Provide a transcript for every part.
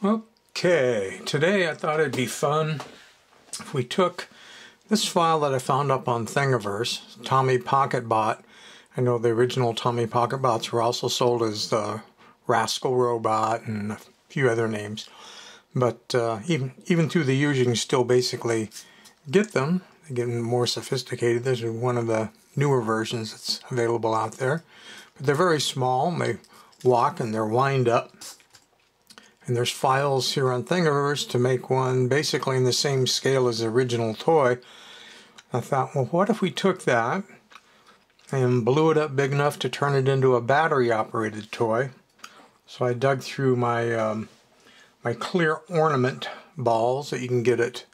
Okay, today I thought it'd be fun if we took this file that I found up on Thingiverse, Tomy PocketBot. I know the original Tomy PocketBots were also sold as the Rascal robot and a few other names. But even through the years you can still basically get them. They're getting more sophisticated. This is one of the newer versions that's available out there. But they're very small and they walk and they're wind up. And there's files here on Thingiverse to make one basically in the same scale as the original toy. I thought, well, what if we took that and blew it up big enough to turn it into a battery-operated toy? So I dug through my my clear ornament balls that you can get at,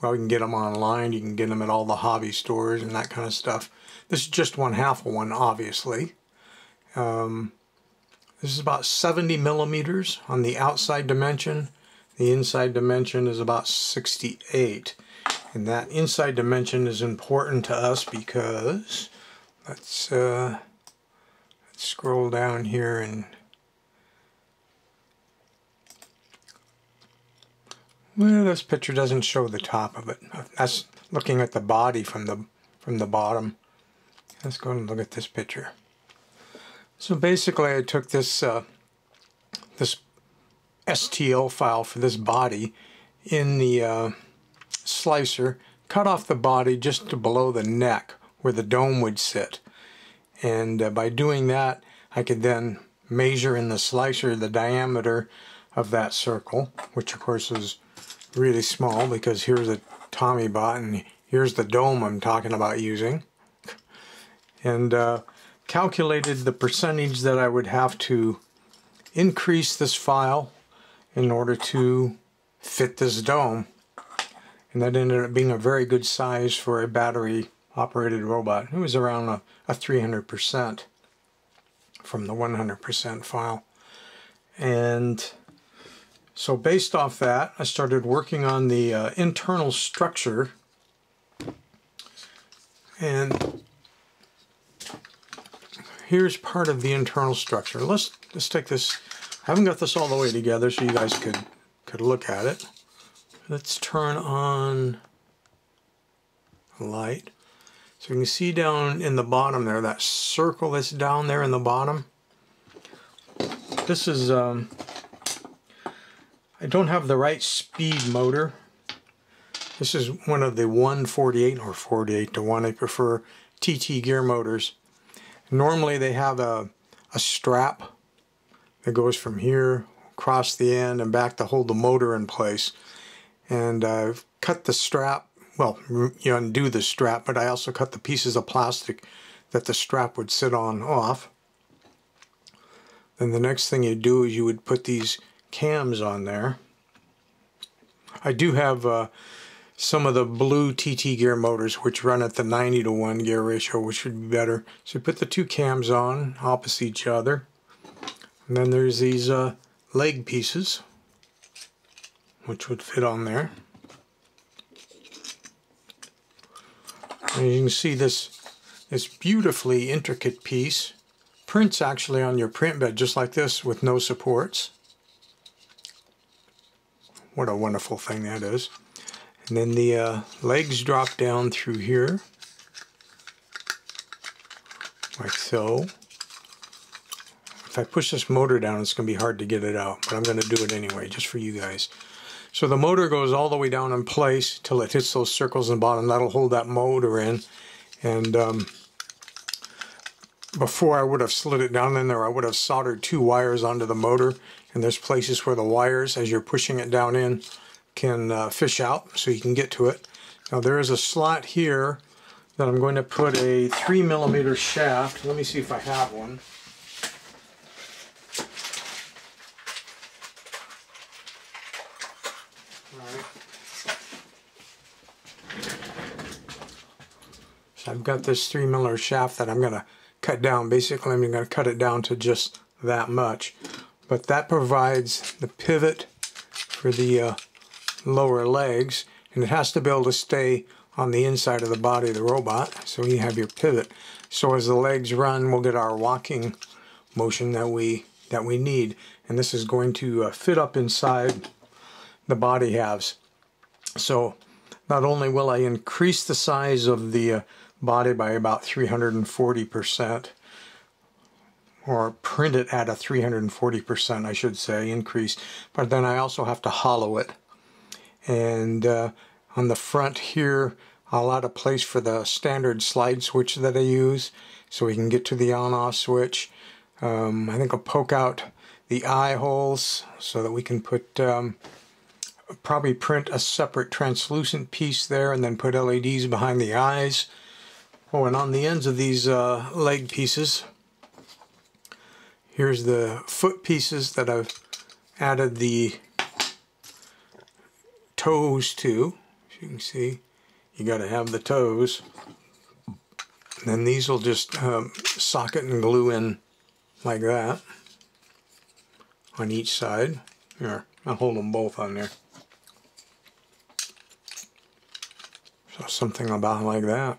well, you can get them online, you can get them at all the hobby stores and that kind of stuff. This is just one half of one, obviously. This is about 70 millimeters on the outside dimension. The inside dimension is about 68. And that inside dimension is important to us because, let's scroll down here and, well, this picture doesn't show the top of it. That's looking at the body from the bottom. Let's go and look at this picture. So basically I took this this STL file for this body in the slicer, cut off the body just to below the neck where the dome would sit. And by doing that I could then measure in the slicer the diameter of that circle, which of course is really small because here's a Tomy bot and here's the dome I'm talking about using. And calculated the percentage that I would have to increase this file in order to fit this dome, and that ended up being a very good size for a battery operated robot. It was around a 300% from the 100% file. And so based off that I started working on the internal structure, and here's part of the internal structure. Let's take this. I haven't got this all the way together so you guys could look at it. Let's turn on the light. So you can see down in the bottom there, that circle that's down there in the bottom. This is, I don't have the right speed motor. This is one of the 148 or 48 to 1. I prefer TT gear motors. Normally they have a strap that goes from here across the end and back to hold the motor in place. And I've cut the strap, well, you undo the strap, but I also cut the pieces of plastic that the strap would sit on off. Then the next thing you do is you would put these cams on there. I do have some of the blue TT gear motors which run at the 90:1 gear ratio, which would be better. So you put the two cams on opposite each other, and then there's these leg pieces which would fit on there. And you can see this beautifully intricate piece prints actually on your print bed just like this with no supports. What a wonderful thing that is. And then the legs drop down through here, like so. If I push this motor down, it's going to be hard to get it out, but I'm going to do it anyway, just for you guys. So the motor goes all the way down in place till it hits those circles in the bottom. That'll hold that motor in. And before I would have slid it down in there, I would have soldered two wires onto the motor. And there's places where the wires, as you're pushing it down in, can fish out so you can get to it. Now there is a slot here that I'm going to put a 3mm shaft. Let me see if I have one. So I've got this 3mm shaft that I'm going to cut down. Basically I'm going to cut it down to just that much. But that provides the pivot for the lower legs, and it has to be able to stay on the inside of the body of the robot, so you have your pivot. So as the legs run, we'll get our walking motion that we that we need, and this is going to fit up inside the body halves. So not only will I increase the size of the body by about 340%, or print it at a 340%, I should say, increase, but then I also have to hollow it. And on the front here, I'll add a place for the standard slide switch that I use, so we can get to the on-off switch. I think I'll poke out the eye holes so that we can put, probably print a separate translucent piece there and then put LEDs behind the eyes. Oh, and on the ends of these leg pieces, here's the foot pieces that I've added the toes to. As you can see, you got to have the toes. And then these will just socket and glue in like that on each side. Here, I'll hold them both on there. So something about like that.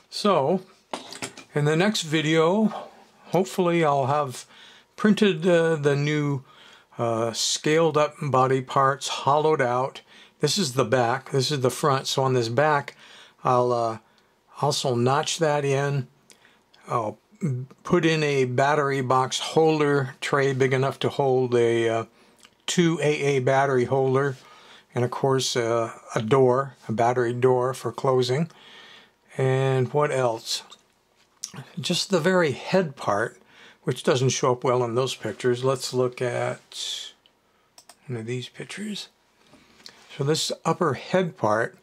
So, in the next video, hopefully I'll have printed the new scaled up body parts, hollowed out. This is the back, this is the front, so on this back I'll also notch that in. I'll put in a battery box holder tray big enough to hold a 2 AA battery holder, and of course a door, a battery door for closing. And what else? Just the very head part, which doesn't show up well in those pictures. Let's look at one of these pictures. So this upper head part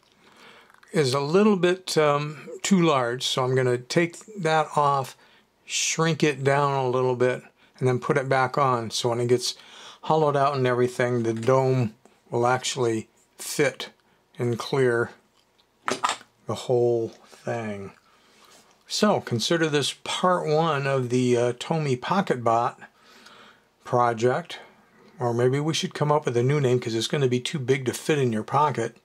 is a little bit too large, so I'm going to take that off, shrink it down a little bit, and then put it back on. So when it gets hollowed out and everything, the dome will actually fit and clear the whole thing. So consider this part one of the Tomy PocketBot project, or maybe we should come up with a new name because it's going to be too big to fit in your pocket.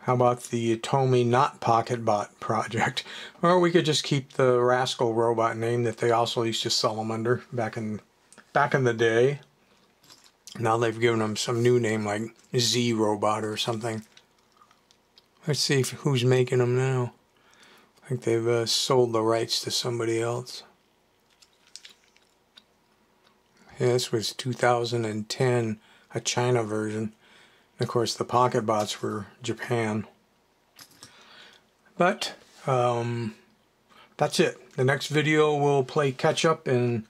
How about the Tomy Not PocketBot project? Or we could just keep the Rascal robot name that they also used to sell them under back in the day. Now they've given them some new name like Z Robot or something. Let's see who's making them now. I think they've sold the rights to somebody else. Yeah, this was 2010, a China version. And of course, the PocketBots were Japan. But that's it. The next video will play catch up, and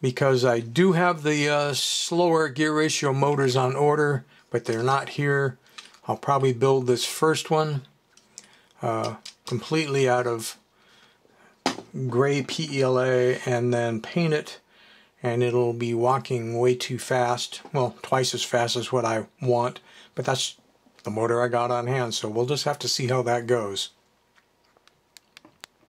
because I do have the slower gear ratio motors on order, but they're not here, I'll probably build this first one completely out of gray PELA and then paint it, and it'll be walking way too fast. Well, twice as fast as what I want, but that's the motor I got on hand, so we'll just have to see how that goes.